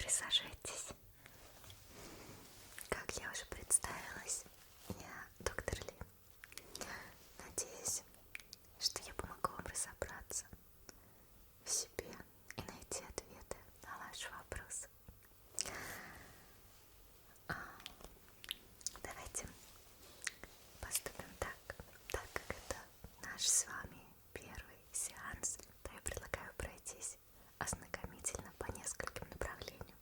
Присаживайтесь. Как я уже представилась, я доктор Ли. Надеюсь, что я помогу вам разобраться в себе и найти ответы на ваши вопросы. Давайте поступим так как это наш с вами первый сеанс, то я предлагаю пройтись ознакомительно по нескольким направлениям.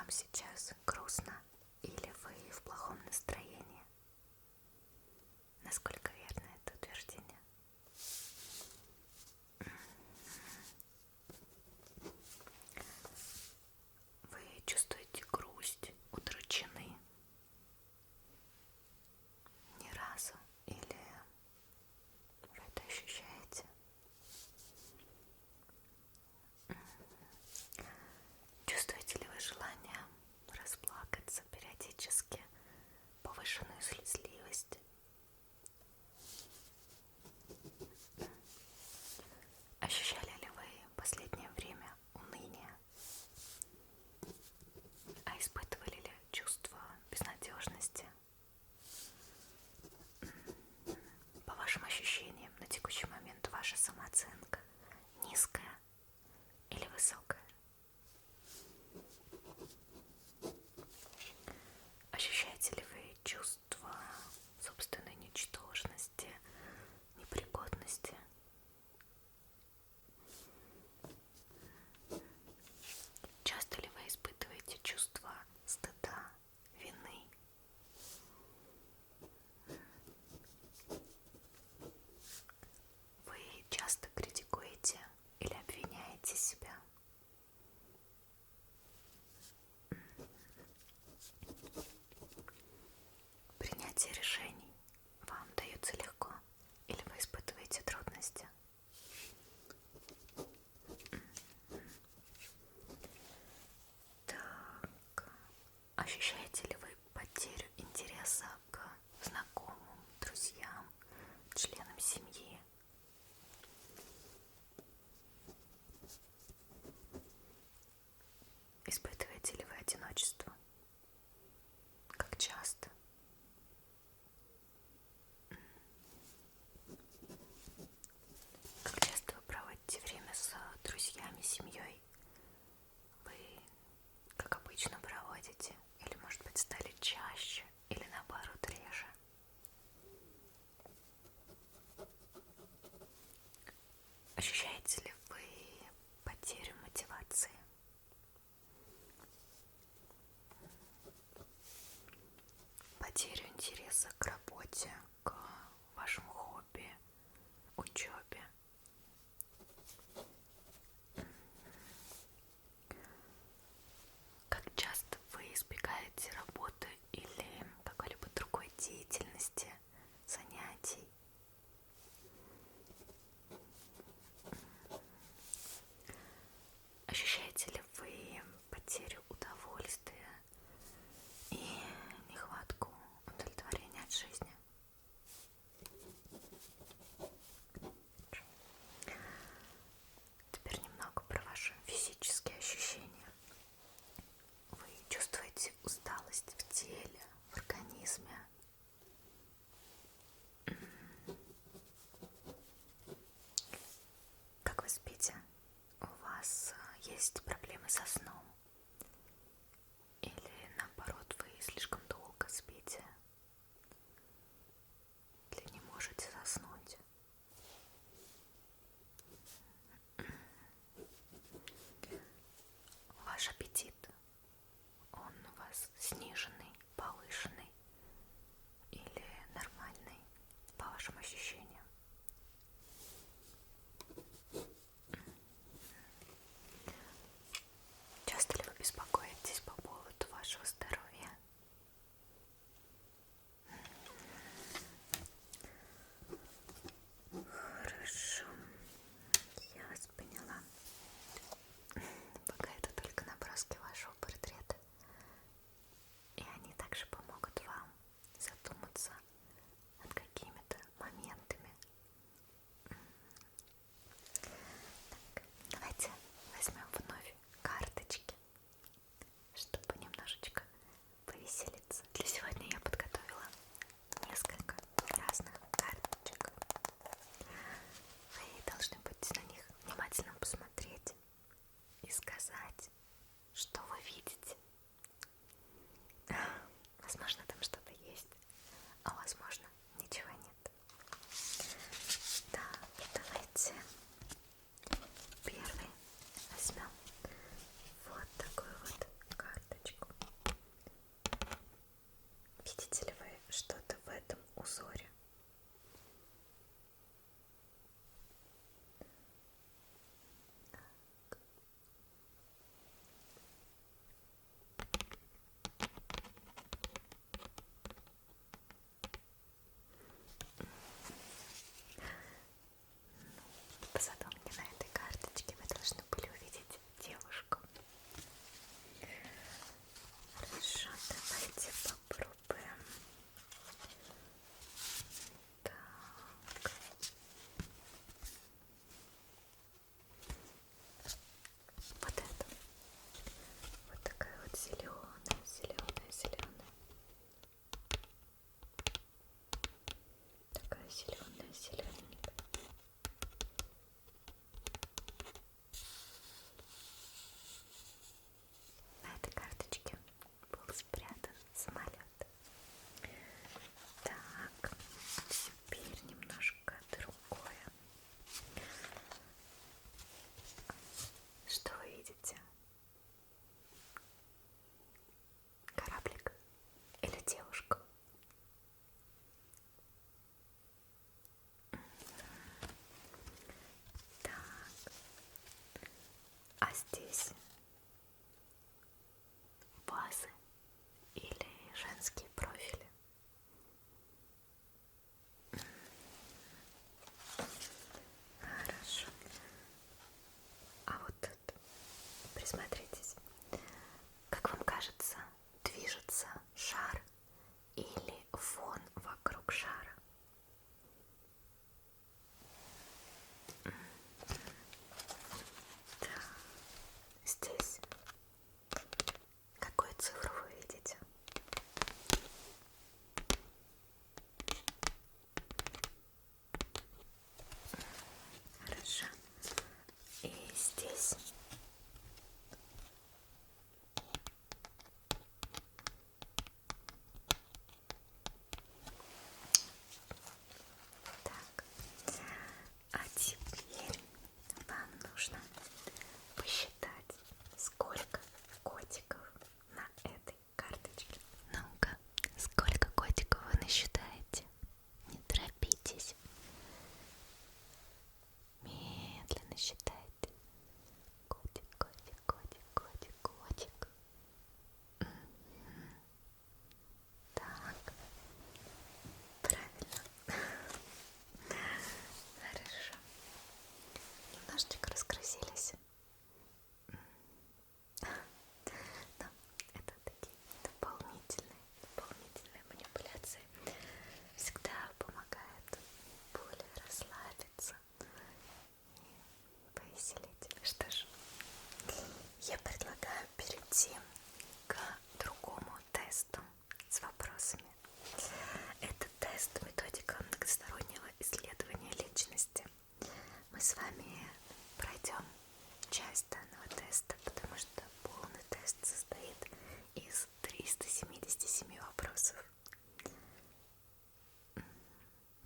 вам сейчас грустно или вы в плохом настроении? Насколько верно это утверждение? Вы чувствуете грусть, удручены? Ни разу? Или вы это ощущаете? Чувствуете ли вы желание расплакаться периодически, повышенную слезливость? Ощущали ли вы в последнее время уныние? А испытывали ли чувство безнадежности? По вашим ощущениям, на текущий момент ваша самооценка низкая или высокая? Ощущаете ли вы чувство собственной ничтожности, непригодности? Часто ли вы испытываете чувство стыда, вины? Вы часто критикуете или обвиняете себя? Принятие решений вам дается легко или вы испытываете трудности? Так, ощущаете ли вы потерю интереса к знакомым, друзьям, членам семьи? Испытываете ли вы одиночество? Как часто? Как часто вы проводите время с друзьями, семьей? Вы, как обычно, проводите? Или, может быть, стали чаще? Или, наоборот, реже? Ощущаете ли вы потерю мотивации? Потерю интереса к работе, к вашему хобби, учебе? Как часто вы избегаете работы или какой-либо другой деятельности, занятий? Ощущаете ли вы потерю удовольствия и нехватку удовлетворения от жизни? Теперь немного про ваши физические ощущения. Вы чувствуете усталость в теле, в организме? Как вы спите? У вас есть проблемы со сном? Или наоборот, вы слишком долго спите? Или не можете заснуть? Ваш аппетит, он у вас сниженный, повышенный или нормальный, по вашим ощущениям? Часто ли вы беспокоитесь по поводу вашего здоровья? Хорошо, я вас поняла. Пока это только наброски ваши А здесь вазы или женские профили. Хорошо. А вот тут присмотритесь. Как вам кажется, движется шар или фон вокруг шара? Да. Здесь какую цифру вы видите? Хорошо. И здесь так. А теперь вам нужно посчитать, сколько котиков на этой карточке. Ну-ка, сколько котиков вы насчитаете? Не торопитесь. Медленно считайте. Котик, котик, котик, котик, котик. Так, правильно. Хорошо. Немножечко раскрасились. Но это такие дополнительные манипуляции. Всегда помогает более расслабиться и повеселить. Что ж, я предлагаю перейти к другому тесту с вопросами. Это тест методика многостороннего исследования личности. Мы с вами пройдем часть данного теста, потому что полный тест состоит из 377 вопросов.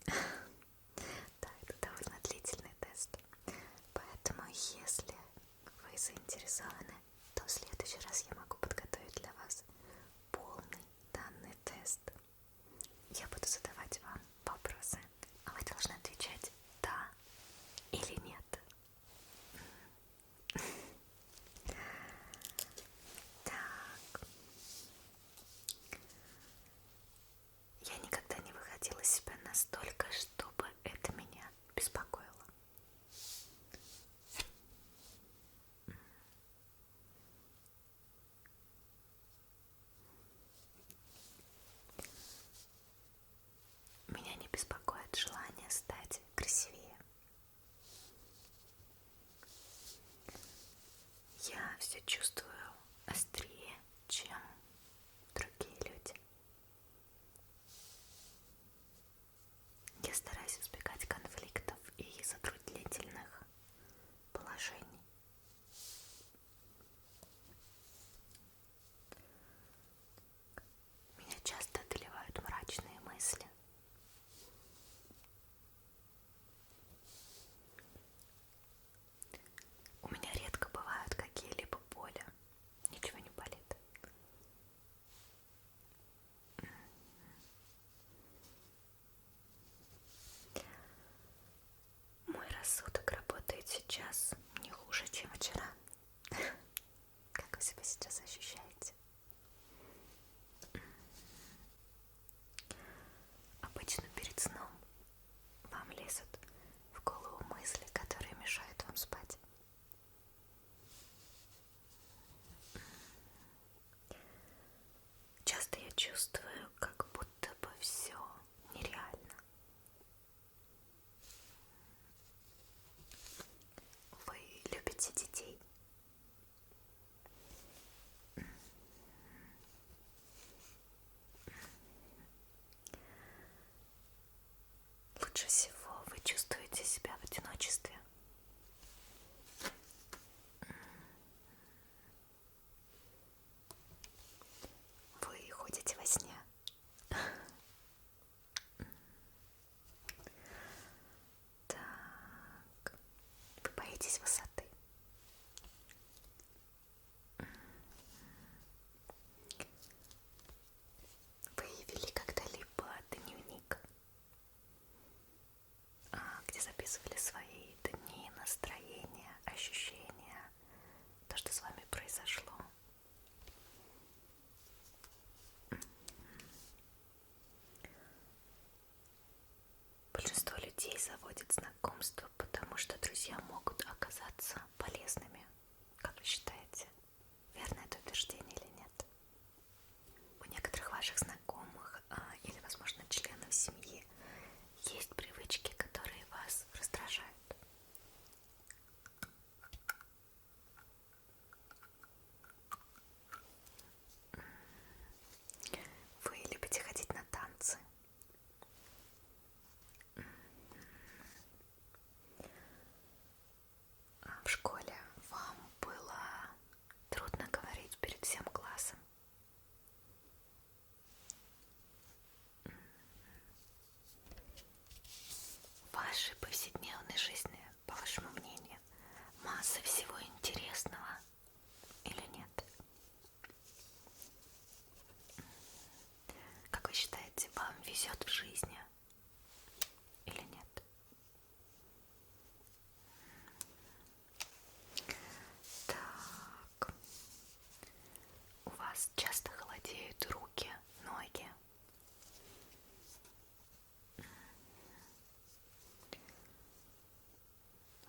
Да, это довольно длительный тест. Поэтому, если вы заинтересованы, то в следующий раз я могу подготовить для вас полный данный тест. Я буду задавать вам вопросы, а вы должны отвечать «да» или «нет». Так. Я никогда не выходила из себя настолько, чтобы это меня беспокоило. Меня не беспокоит желание стать красивее. Я все чувствую острее, чем другие люди. Я стараюсь избегать конфликтов и затруднительных положений. Меня часто одолевают мрачные мысли. У меня редко бывают какие-либо боли. Ничего не болит. Мой рассудок работает сейчас не хуже, чем вчера. Как вы себя сейчас ощущаете? Обычно перед сном вам лезут в голову мысли, которые мешают вам спать. Часто я чувствую, как будто бы все нереально. Вы любите детей? Лучше всего вы чувствуете себя в одиночестве. Вы ходите во сне. Так. Вы боитесь высоты. Вы вели когда-либо дневник, где заводит знакомства, потому что друзья могут оказаться полезными. Как вы считаете, верно это утверждение или нет? У некоторых ваших знакомых или, возможно, членов семьи есть привычки, которые вас раздражают. Вы любите ходить на танцы? В школе вам было трудно говорить перед всем классом? В вашей повседневной жизни, по вашему мнению, масса всего интересного или нет? Как вы считаете, вам везет в жизни или нет? Так, у вас часто холодеют руки, ноги?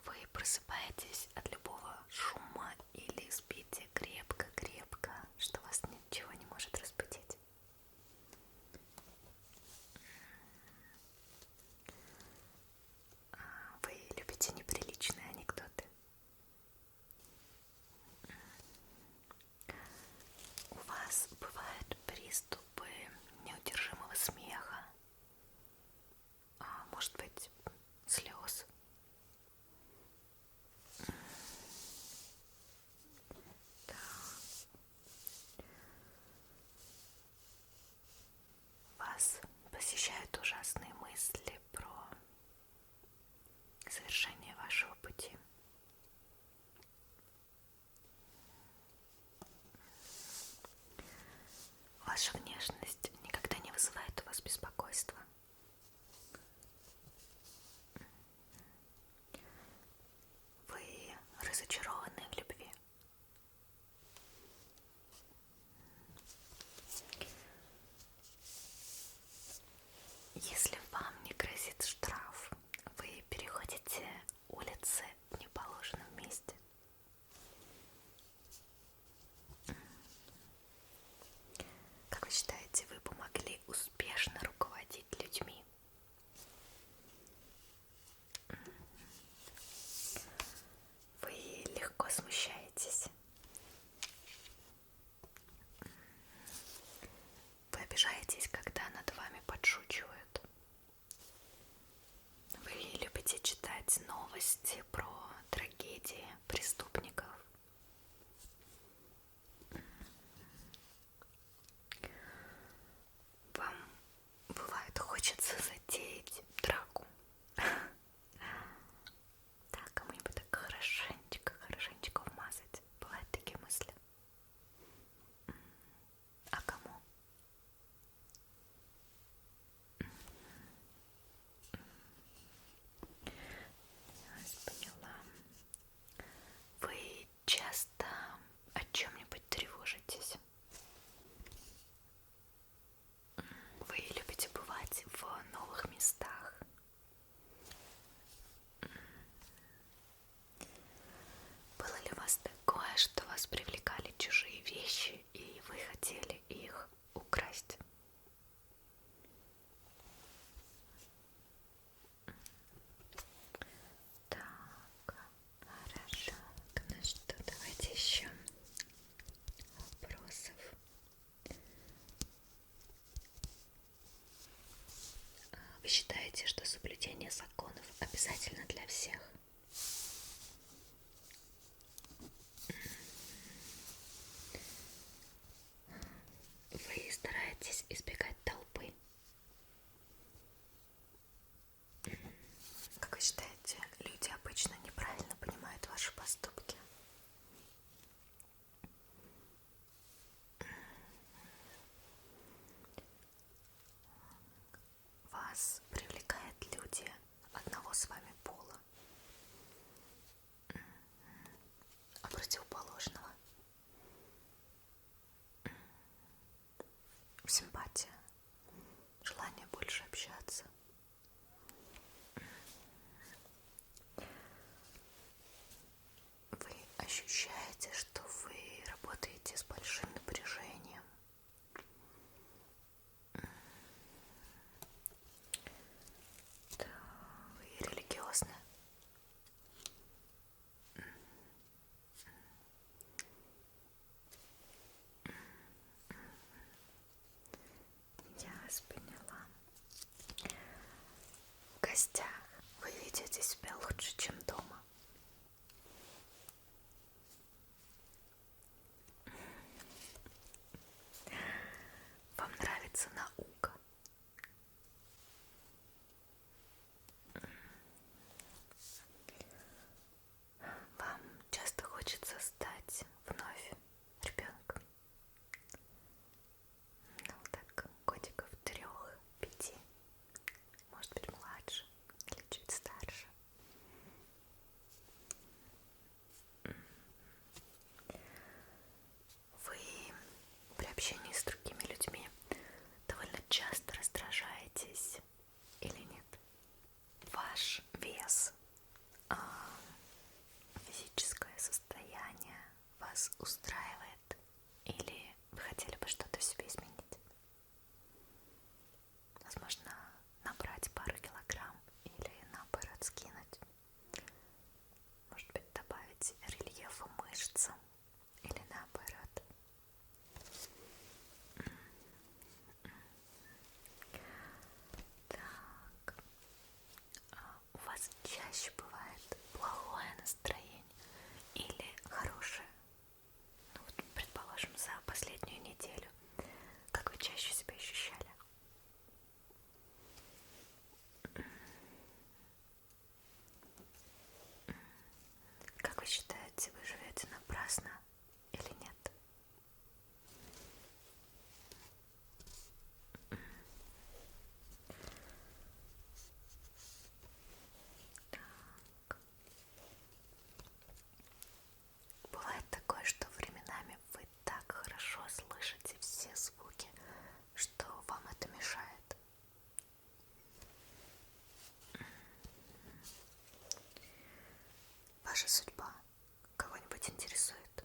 Вы просыпаетесь от любого шума или спите крепко-крепко, что вас ничего не может разбудить? Вы любите неприличные анекдоты? У вас бывают приступы неудержимого смеха? Может быть, слез? Да. Вас посещают ужасные мысли про завершение вашего пути? Ваша внешность никогда не вызывает у вас беспокойства? Вы разочарованы в любви? Если вам ощущаете, что вы работаете с большим напряжением. Да, вы религиозны. Я вас поняла. В гостях вы ведете себя лучше, чем дома. Вам нравится наука. Вам часто хочется стать вновь ребенком. Ну, так, годиков 3-5, может быть, младше или чуть старше. Вы при общении с другими людьми довольно часто раздражаетесь или нет? Ваш вес, физическое состояние вас устраивает или вы хотели бы что-то в себе изменить? Возможно, набрать пару килограмм или наоборот скинуть. Может быть, добавить рельефа мышцам или наоборот. Так, у вас чаще бывает плохое настроение или хорошее? Ну вот, предположим, за последнюю неделю. Как вы чаще себя ощущали? Как вы считаете, вы живете напрасно или нет? Так. Бывает такое, что временами вы так хорошо слышите все звуки, что вам это мешает. Ваша судьба кого-нибудь интересует?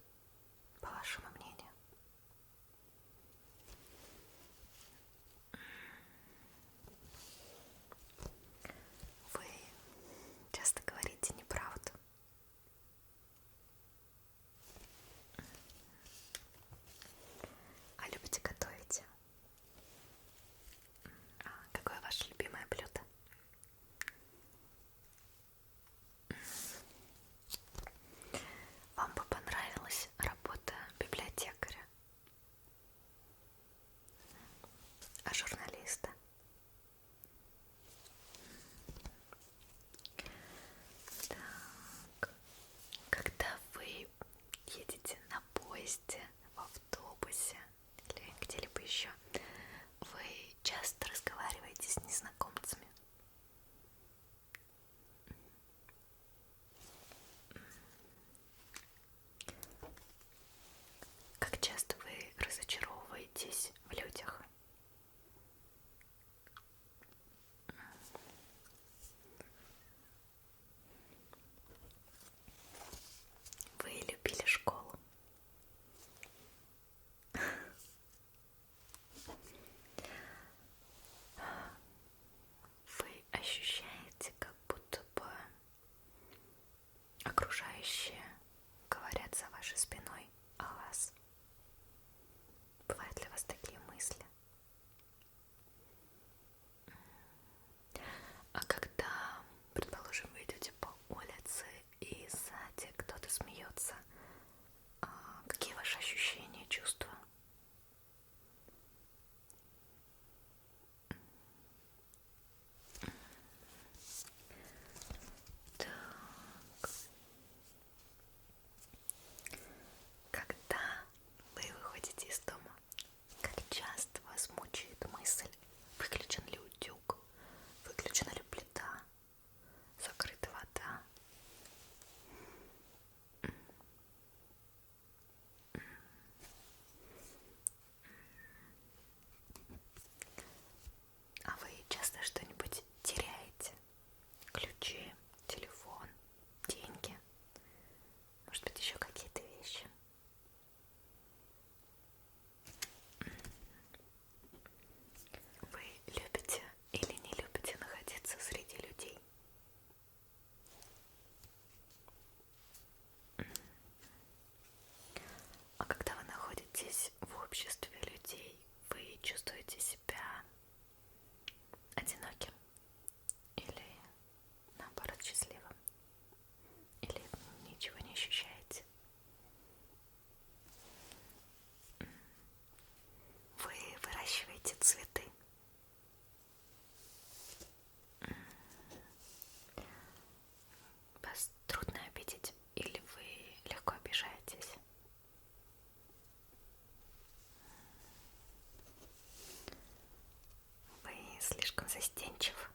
он застенчив?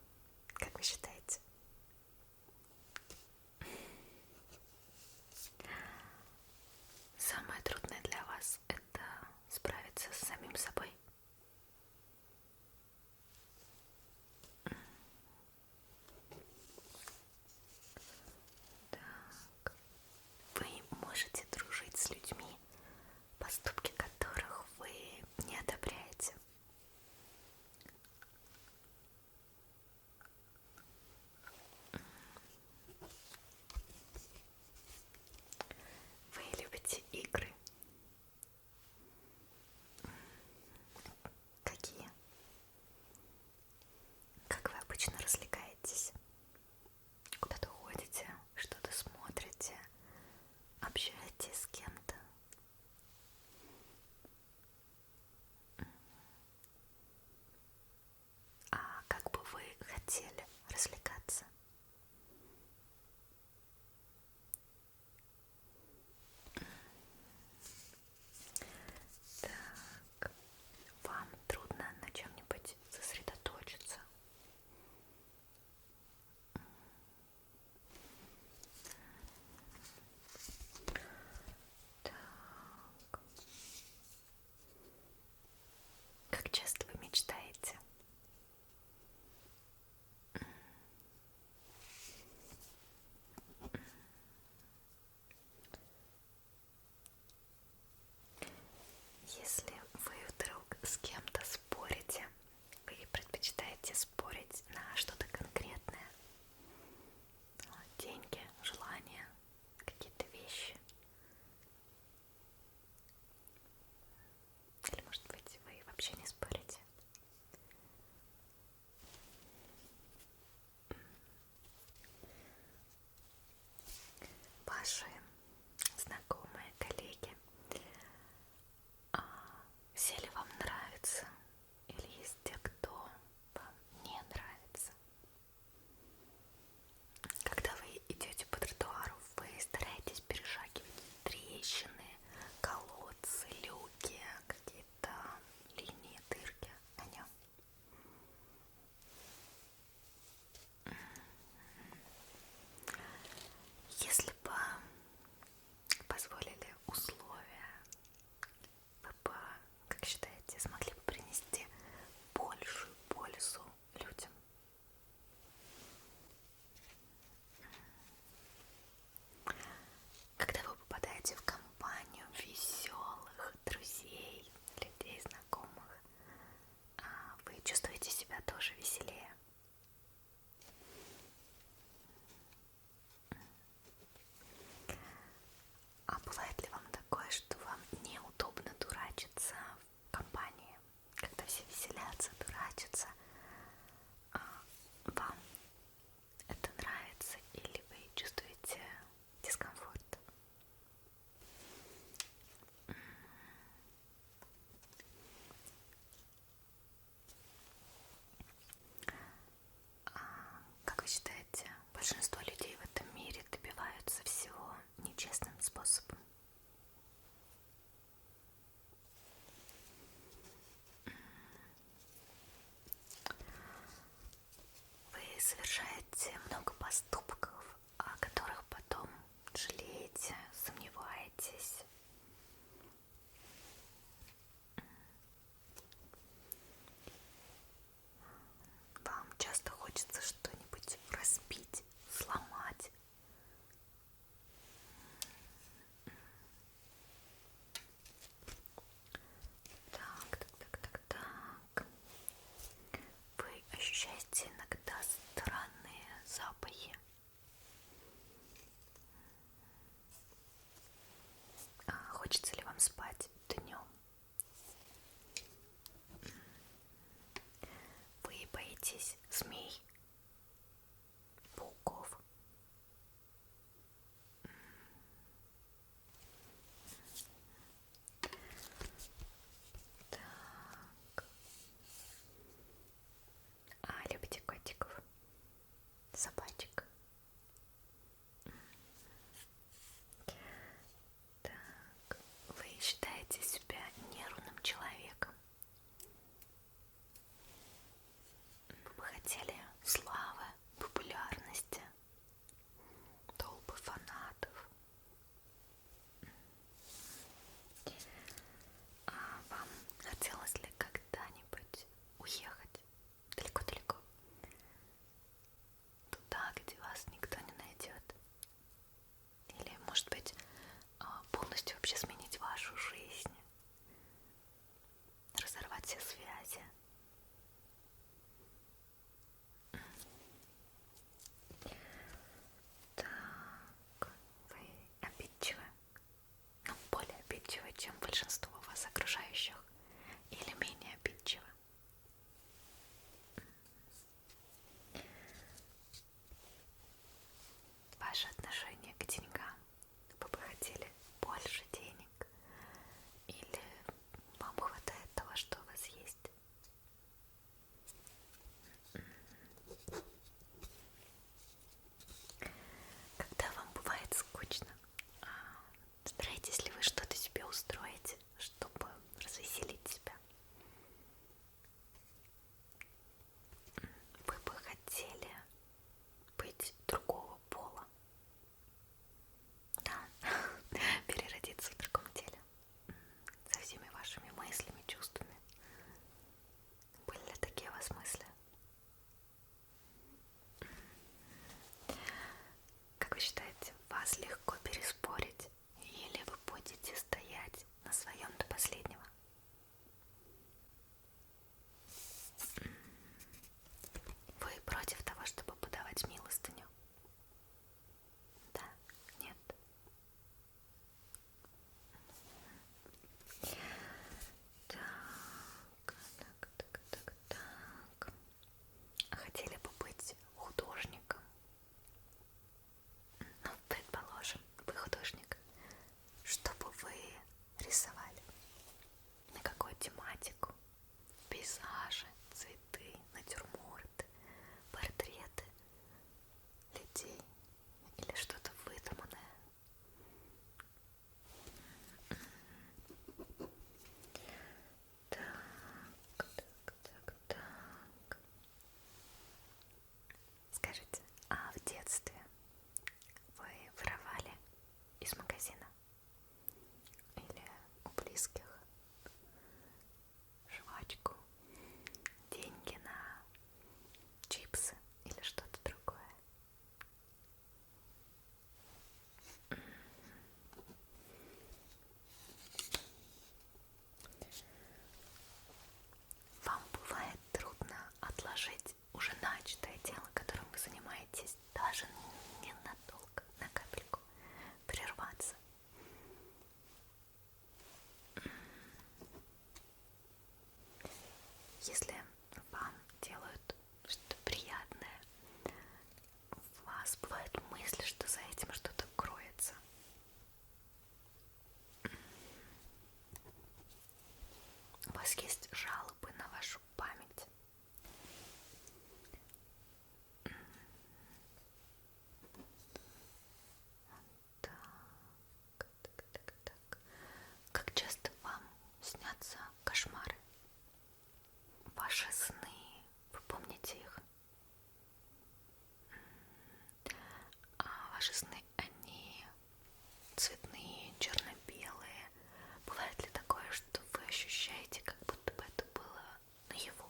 Как вы считаете? Самое трудное для вас — это справиться с самим собой. Так. Вы можете дружить с людьми, поступки которых вы не одобряете. Вы любите игры? Какие? Как вы обычно развлекаетесь? Куда-то ходите, что-то смотрите, общаетесь с кем-то? А как бы вы хотели развлекаться? Так, вам трудно на чем-нибудь сосредоточиться? Так. Как часто вы мечтаете? Если вы вдруг с кем-то спорите, вы предпочитаете спорить на что-то конкретное? Деньги, желания, какие-то вещи? Или, может быть, вы вообще не спорите? Ваши знакомые, коллеги, все ли вам нравятся? Или есть те, кто вам не нравится? Когда вы идете по тротуару, вы стараетесь перешагивать трещины, колодцы, люки, какие-то линии, дырки на нем. Если бы позволили условия, вы бы, как считаете, смогли бы принести большую пользу людям? Когда вы попадаете в компанию веселых друзей, людей, знакомых, вы чувствуете себя тоже веселее? А бывает ли вам такое, что вам неудобно дурачиться в компании, когда все веселятся, дурачатся? Вам это нравится или вы чувствуете дискомфорт? Как вы считаете, большинство людей в этом мире добиваются всего нечестным способом? Вы совершаете много поступков, о которых потом жалеете, сомневаетесь. Вам часто хочется что-нибудь разбить, сломать. Так. Вы ощущаете иногда странные вас есть жалобы на вашу память? Так. Как часто вам снятся кошмары? Ваши сны, вы помните их? А ваши сны, они цветные, черно-белые? Бывает ли такое, что вы ощущаете, как будто бы это было наяву?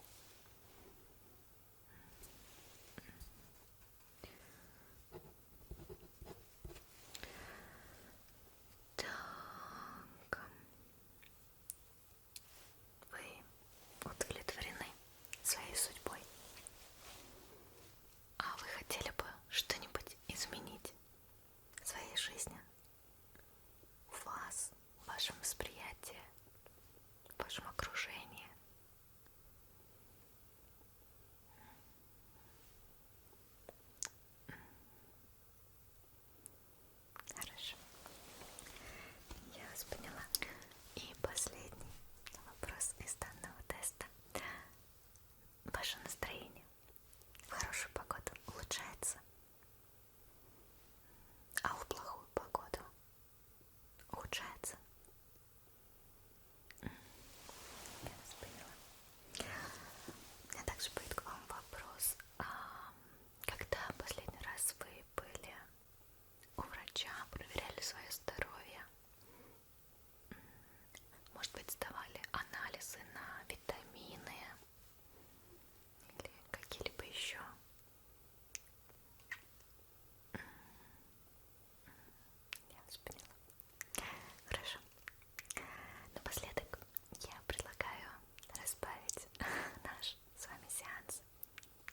Так. Вы удовлетворены своей судьбой? А вы хотели бы что-нибудь изменить в своей жизни? В вас, в вашем восприятии, в вашем окружении? Хорошо. Я вас поняла. И последний вопрос из данного теста. Ваше настроение в хорошую погоду улучшается, а в плохую погоду улучшается? Я вас поняла. У меня также будет к вам вопрос. Когда последний раз вы были у врача, проверяли свое здоровье? Может быть, сдавали анализы на витамины или какие-либо еще? Я вас поняла. Хорошо. Напоследок я предлагаю разбавить наш с вами сеанс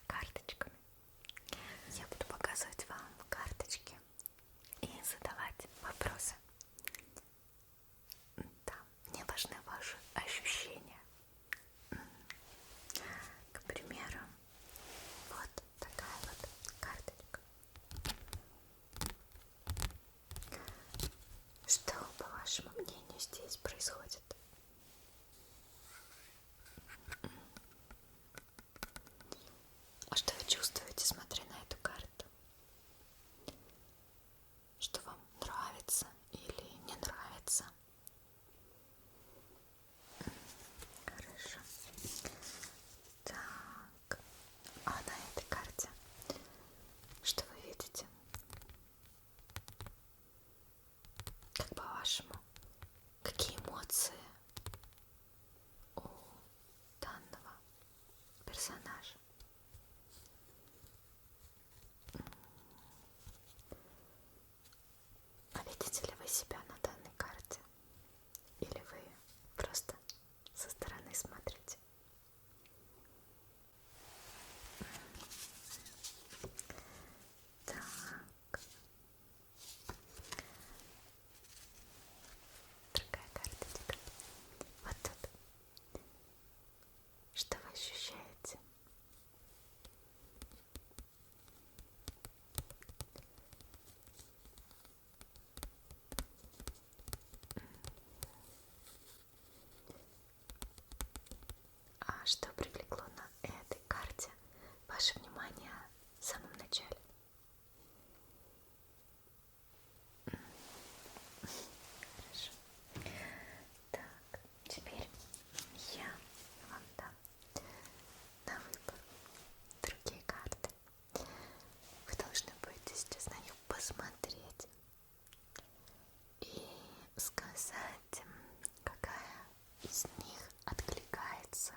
карточками. Я буду показывать вам карточки и задавать вопросы. Да, мне важны ваши ощущения. К примеру, вот такая вот карточка. Что, по вашему мнению, здесь происходит? А что вы чувствуете, смотря на эту карту? Что вам нравится или не нравится? Хорошо. Так, а на этой карте что вы видите? Как по-вашему, какие эмоции у данного персонажа? А видите ли вы себя на данной карте? Или вы просто со стороны смотрите? Так. Другая карточка. Вот тут. Что вы ощущаете? А что привлекло на этой карте ваше внимание в самом начале? Хорошо. Так, теперь я вам дам на выбор другие карты. Вы должны будете сейчас на них посмотреть и сказать, какая из них откликается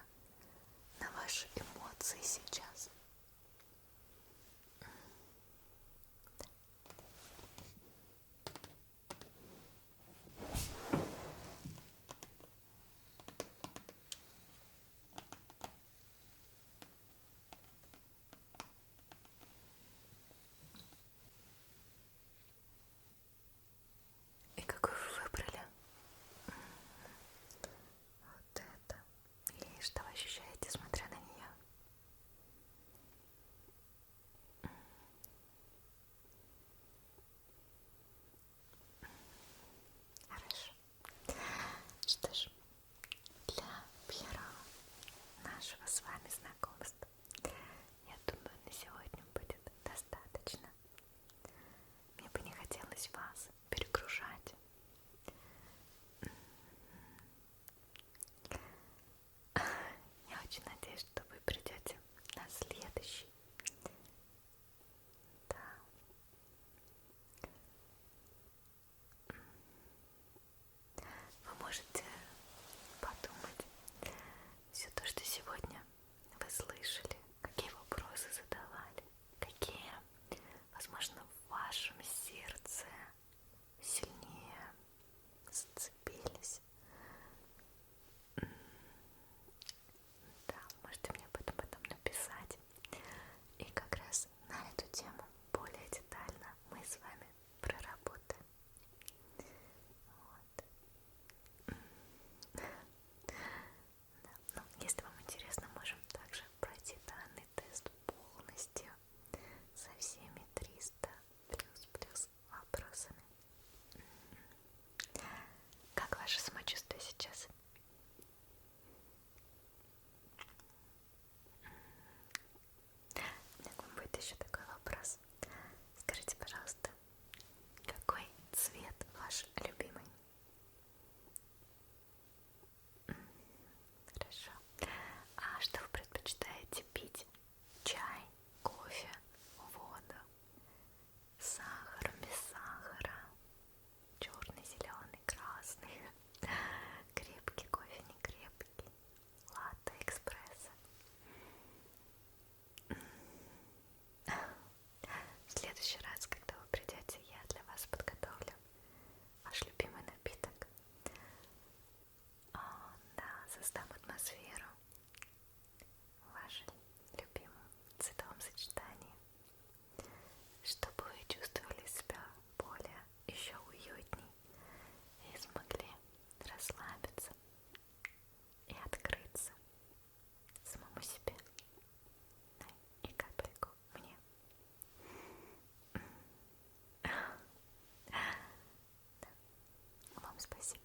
спасибо.